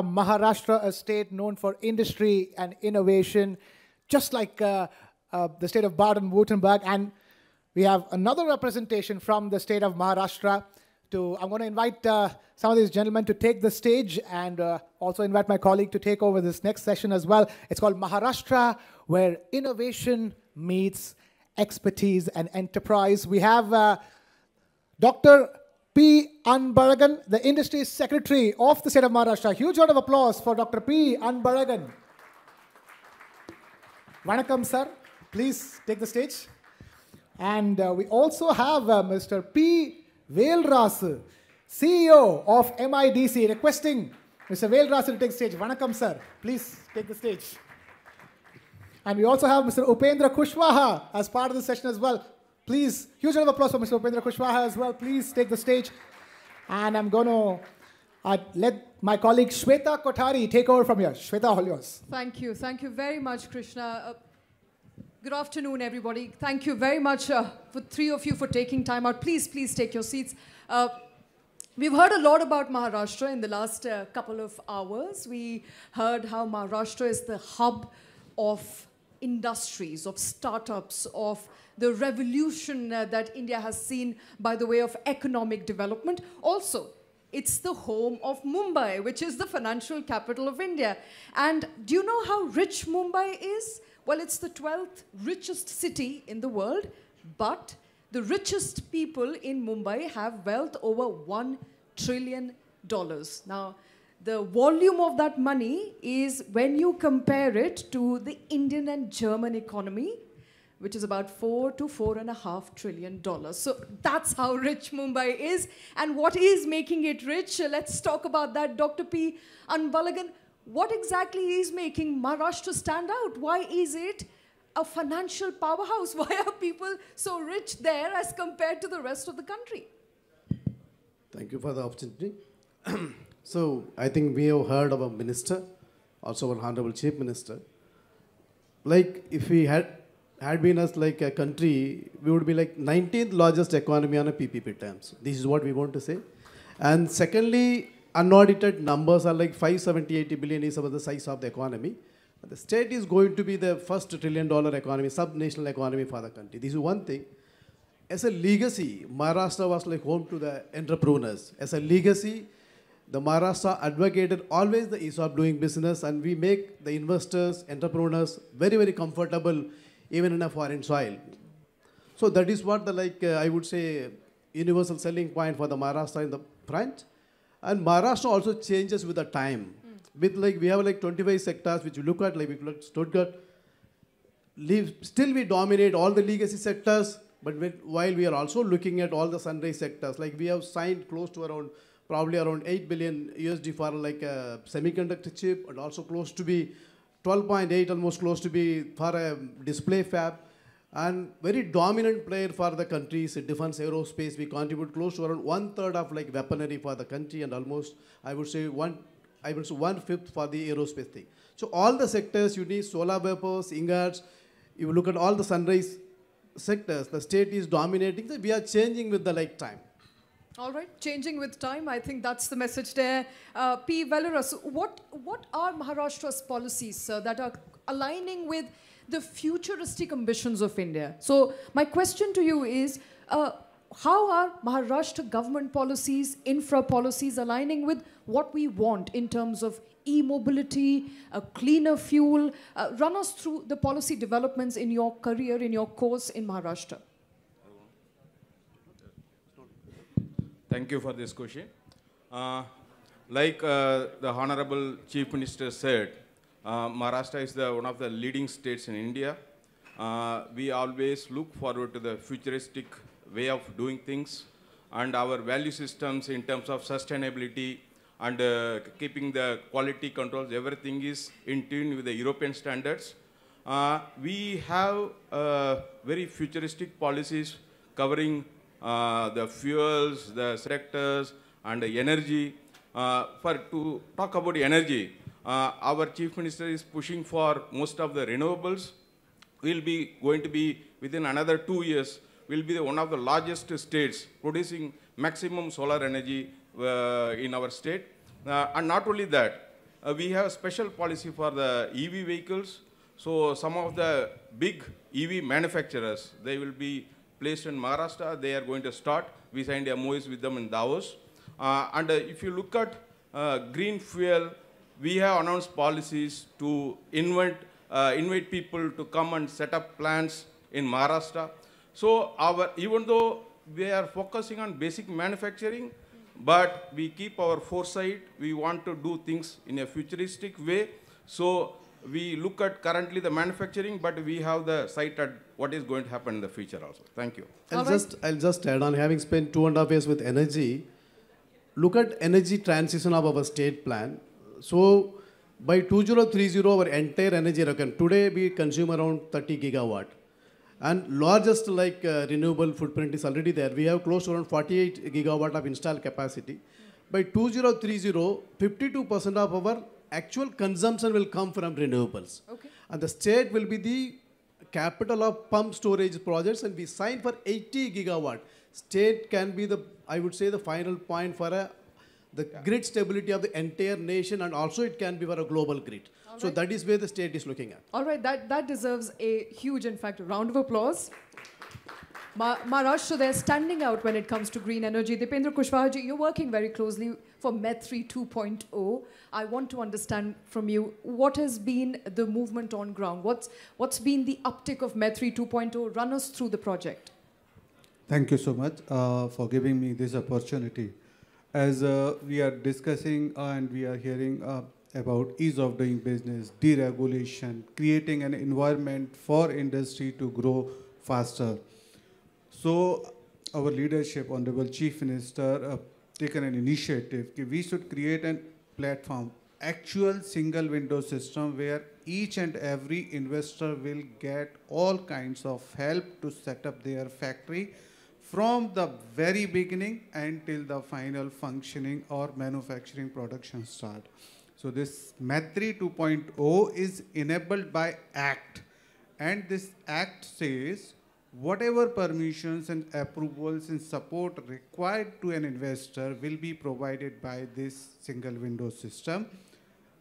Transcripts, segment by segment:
Maharashtra, a state known for industry and innovation, just like the state of Baden-Württemberg. And we have another representation from the state of Maharashtra. I'm going to invite some of these gentlemen to take the stage and also invite my colleague to take over this next session as well. It's called Maharashtra, where innovation meets expertise and enterprise. We have Dr. P. Anbalagan, the Industry Secretary of the state of Maharashtra. Huge round of applause for Dr. P. Anbalagan. Vanakkam, sir. Please take the stage. And we also have Mr. P. Velrasu, CEO of MIDC, requesting Mr. Velrasu to take the stage. Vanakkam, sir. Please take the stage. And we also have Mr. Upendra Kushwaha as part of the session as well. Please, huge round of applause for Mr. Upendra Kushwaha as well. Please take the stage. And I'm going to let my colleague Shweta Kothari take over from here. Shweta, all yours. Thank you. Thank you very much, Krishna. Good afternoon, everybody. Thank you very much for three of you for taking time out. Please, please take your seats. We've heard a lot about Maharashtra in the last couple of hours. We heard how Maharashtra is the hub of industries, of startups, of the revolution that India has seen by the way of economic development. Also, it's the home of Mumbai, which is the financial capital of India. And do you know how rich Mumbai is? Well, it's the 12th richest city in the world, but the richest people in Mumbai have wealth over $1 trillion. Now, the volume of that money is, when you compare it to the Indian and German economy, which is about $4 to $4.5 trillion. So that's how rich Mumbai is. And what is making it rich? Let's talk about that. Dr. P. Anbalagan, what exactly is making Maharashtra stand out? Why is it a financial powerhouse? Why are people so rich there as compared to the rest of the country? Thank you for the opportunity. So I think we have heard of a minister, also our Honorable Chief Minister. Like if we had been as like a country, we would be like 19th largest economy on a PPP terms. This is what we want to say. And secondly, unaudited numbers are like 570-80 billion is about the size of the economy. The state is going to be the first $1 trillion economy, sub-national economy for the country. This is one thing. As a legacy, Maharashtra was like home to the entrepreneurs. As a legacy, the Maharashtra advocated always the ease of doing business, and we make the investors, entrepreneurs very, very comfortable even in a foreign soil. So that is what the I would say universal selling point for the Maharashtra in the front. And Maharashtra also changes with the time. With we have 25 sectors which you look at, like Stuttgart. Still we dominate all the legacy sectors, but while we are also looking at all the sunrise sectors, like we have signed close to probably around $8 billion USD for like a semiconductor chip, and also close to be 12.8, almost close to be for a display fab. And very dominant player for the country is defense aerospace. We contribute close to around 1/3 of weaponry for the country, and almost I would say 1/5 for the aerospace thing. So all the sectors you need solar vapors, ingots. You look at all the sunrise sectors, the state is dominating. So we are changing with the time. All right, changing with time. I think that's the message there. P. Velrasu, what are Maharashtra's policies that are aligning with the futuristic ambitions of India? So my question to you is, how are Maharashtra government policies, infra policies aligning with what we want in terms of e-mobility, a cleaner fuel? Run us through the policy developments in your career, in your course in Maharashtra. Thank you for this question. The Honorable Chief Minister said, Maharashtra is one of the leading states in India. We always look forward to the futuristic way of doing things, and our value systems in terms of sustainability and keeping the quality controls, everything is in tune with the European standards. We have very futuristic policies covering the fuels, the sectors, and the energy. To talk about energy, our Chief Minister is pushing for most of the renewables. We'll be going to be, within another 2 years, we'll be one of the largest states producing maximum solar energy in our state. And not only that, we have a special policy for the EV vehicles. So some of the big EV manufacturers, they will be placed in Maharashtra. They are going to start. We signed MOUs with them in Davos. If you look at green fuel, we have announced policies to invite people to come and set up plants in Maharashtra. So even though we are focusing on basic manufacturing, but we keep our foresight. We want to do things in a futuristic way. So we look at currently the manufacturing, but we have the sight at what is going to happen in the future also. Thank you. I'll just add on, having spent 2.5 years with energy, look at energy transition of our state plan. So by 2030, our entire energy reckon. Today we consume around 30 gigawatt. And largest renewable footprint is already there. We have close to around 48 gigawatt of installed capacity. By 2030, 52% of our actual consumption will come from renewables. Okay. And the state will be the capital of pump storage projects, and we signed for 80 gigawatt. State can be I would say, the final point for the grid stability of the entire nation, and also it can be for a global grid. So that is where the state is looking at. All right, that deserves a huge, in fact, round of applause. Maharashtra, they're standing out when it comes to green energy. Dipendra Kushwaha, you're working very closely for MET3 2.0. I want to understand from you, what has been the movement on ground? What's been the uptick of MET3 2.0? Run us through the project. Thank you so much for giving me this opportunity. As we are discussing and we are hearing about ease of doing business, deregulation, creating an environment for industry to grow faster. So our leadership, Honorable Chief Minister, taken an initiative that we should create a platform, actual single window system where each and every investor will get all kinds of help to set up their factory from the very beginning until the final functioning or manufacturing production start. So this MET3 2.0 is enabled by Act, and this Act says whatever permissions and approvals and support required to an investor will be provided by this single window system.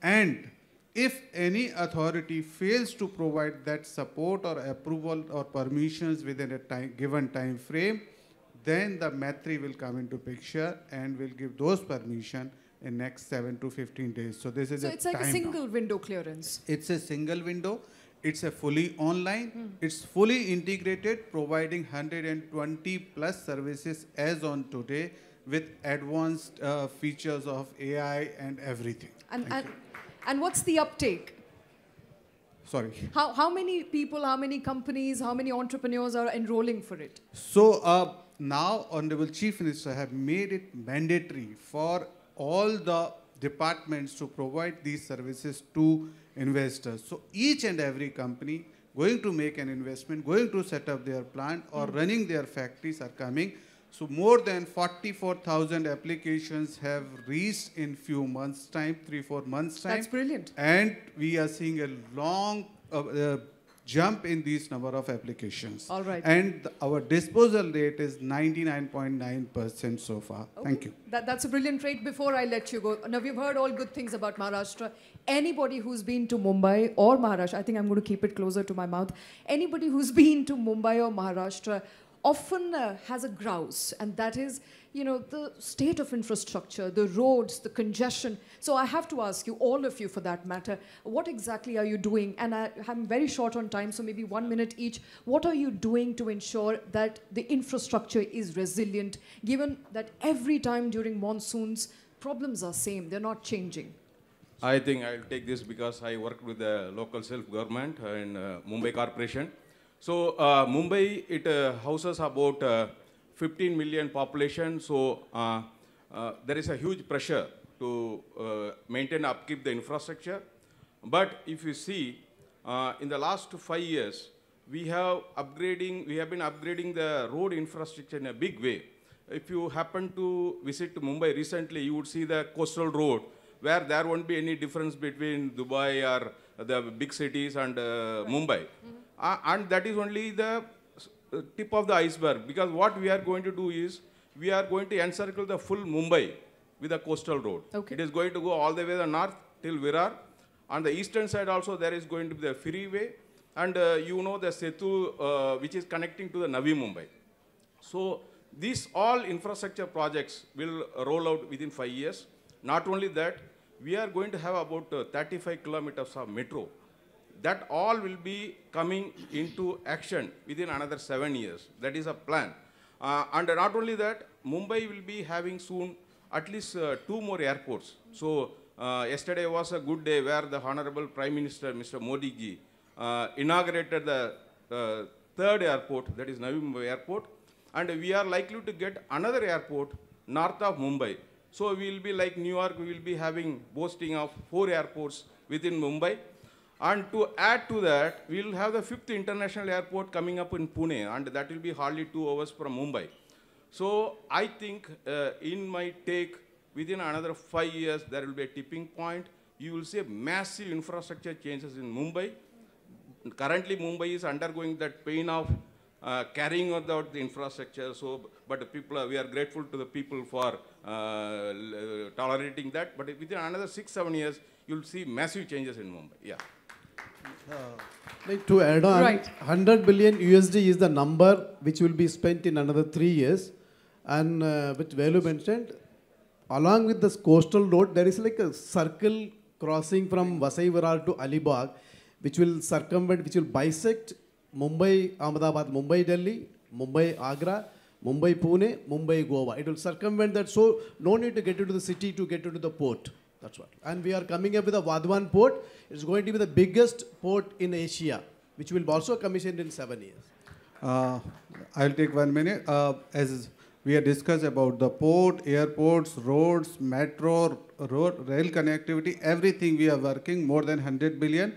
And if any authority fails to provide that support or approval or permissions within a given time frame, then the MET3 will come into picture and will give those permission in next 7 to 15 days. So this is it's like a single window clearance. It's a single window. It's a fully online. It's fully integrated, providing 120 plus services as on today with advanced features of AI and everything. And what's the uptake? Sorry. How many people, how many companies, how many entrepreneurs are enrolling for it? So now Honorable Chief Minister have made it mandatory for all the departments to provide these services to investors. So each and every company going to make an investment, going to set up their plant or running their factories are coming. So more than 44,000 applications have reached in few months' time, 3-4 months' time. That's brilliant. And we are seeing a long jump in these number of applications. All right. And our disposal rate is 99.9% so far. Okay. Thank you. That's a brilliant rate. Before I let you go, now we've heard all good things about Maharashtra. Anybody who's been to Mumbai or Maharashtra, I think I'm going to keep it closer to my mouth. Anybody who's been to Mumbai or Maharashtra often has a grouse, and that is, the state of infrastructure, the roads, the congestion. So I have to ask you, all of you for that matter, what exactly are you doing? And I'm very short on time, so maybe 1 minute each. What are you doing to ensure that the infrastructure is resilient, given that every time during monsoons, problems are same, they're not changing? I think I'll take this because I worked with the local self-government in Mumbai Corporation. So Mumbai, it houses about 15 million population. So there is a huge pressure to maintain upkeep the infrastructure. But if you see, in the last 5 years, we have been upgrading the road infrastructure in a big way. If you happen to visit Mumbai recently, you would see the coastal road, where there won't be any difference between Dubai or the big cities and Mumbai. And that is only the tip of the iceberg, because what we are going to do is, we are going to encircle the full Mumbai with a coastal road. Okay. It is going to go all the way to the north, till Virar. On the eastern side also there is going to be the freeway, and you know the Setu which is connecting to the Navi Mumbai. So these all infrastructure projects will roll out within 5 years. Not only that, we are going to have about 35 kilometers of metro. That all will be coming into action within another 7 years. That is a plan. And not only that, Mumbai will be having soon at least 2 more airports. So yesterday was a good day where the Honorable Prime Minister, Mr. Modi ji, inaugurated the 3rd airport, that is Navi Mumbai Airport. And we are likely to get another airport north of Mumbai. So we will be like New York, we will be having boasting of 4 airports within Mumbai. And to add to that, we will have the 5th international airport coming up in Pune, and that will be hardly 2 hours from Mumbai. So I think in my take, within another 5 years, there will be a tipping point. You will see massive infrastructure changes in Mumbai. Currently, Mumbai is undergoing that pain of carrying out the infrastructure. So, but people we are grateful to the people for tolerating that. But within another 6-7 years, you will see massive changes in Mumbai. Yeah. Like to add on, Right. 100 billion USD is the number which will be spent in another 3 years. And which Velu mentioned, along with this coastal road, there is like a circle crossing from Vasai Virar to Alibag, which will circumvent, which will bisect Mumbai, Ahmedabad, Mumbai, Delhi, Mumbai, Agra, Mumbai, Pune, Mumbai, Goa. It will circumvent that, so no need to get into the city to get into the port. That's what. And we are coming up with a Vadwan port. It's going to be the biggest port in Asia, which will be also commissioned in 7 years. I'll take 1 minute. As we have discussed about the port, airports, roads, metro, rail connectivity, everything we are working more than 100 billion.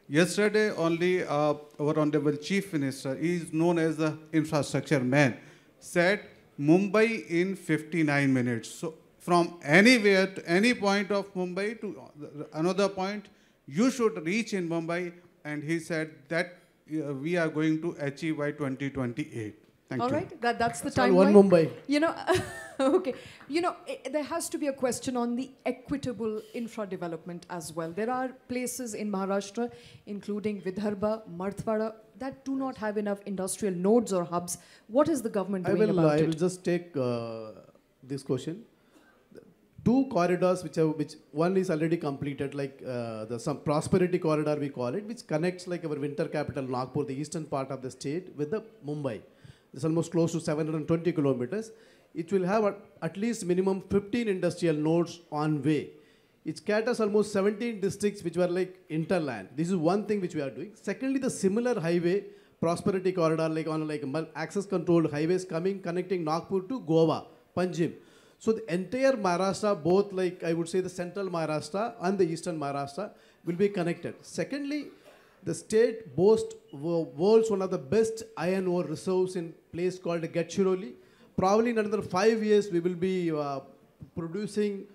Yesterday only our Honorable Chief Minister, he is known as the infrastructure man, said Mumbai in 59 minutes. So from anywhere to any point of Mumbai to another point, you should reach in Mumbai, and he said that we are going to achieve by 2028. Thank you. All right, that's the That's all timeline. one Mumbai. You know, okay. You know, there has to be a question on the equitable infra development as well. There are places in Maharashtra, including Vidarbha, Marathwada, that do not have enough industrial nodes or hubs. What is the government doing about I it? will just take this question. 2 corridors, which one is already completed, like some prosperity corridor we call it, which connects like our winter capital Nagpur, the eastern part of the state, with the Mumbai. It's almost close to 720 kilometers. It will have at least minimum 15 industrial nodes on way. It caters almost 17 districts which were like interland. This is one thing which we are doing. Secondly, the similar highway, prosperity corridor, like on like access controlled highways connecting Nagpur to Goa, Panjim. So the entire Maharashtra, both like I would say the central Maharashtra and the eastern Maharashtra will be connected. Secondly, the state boasts world's one of the best iron ore reserves in place called Gadchiroli. Probably in another 5 years, we will be producing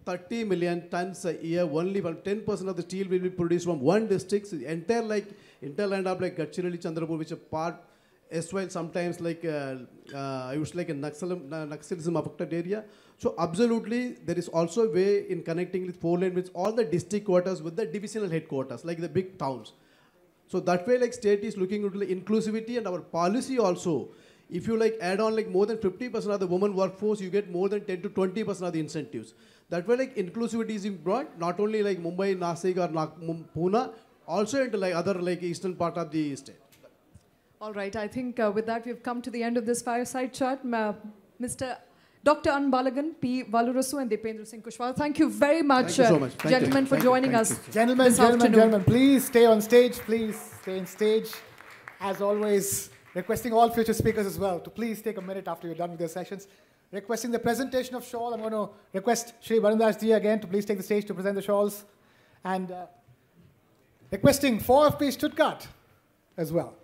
30 million tons a year. Only about 10% of the steel will be produced from one district. So the entire like interland of like Gadchiroli, Chandrapur, which are part as well sometimes like I would say like a Naxalism affected area. So absolutely, there is also a way in connecting with 4 lane with all the district quarters with the divisional headquarters, like the big towns. So that way, like state is looking into the inclusivity, and our policy also. If you like add on like more than 50% of the women workforce, you get more than 10 to 20% of the incentives. That way, like inclusivity is brought not only like Mumbai, Nasik or Pune, also into like other like eastern part of the state. All right, I think with that we've come to the end of this fireside chat. Mr. Dr. Anbalagan, P. Valurasu and Dipendra Singh Kushwaha, thank you very much, Thank you so much. gentlemen, for joining us. Gentlemen, please stay on stage. Please stay on stage. As always, requesting all future speakers as well to please take a minute after you're done with their sessions. Requesting the presentation of shawl. I'm going to request Shri Varundas ji again to please take the stage to present the shawls. And requesting 4FP Stuttgart as well.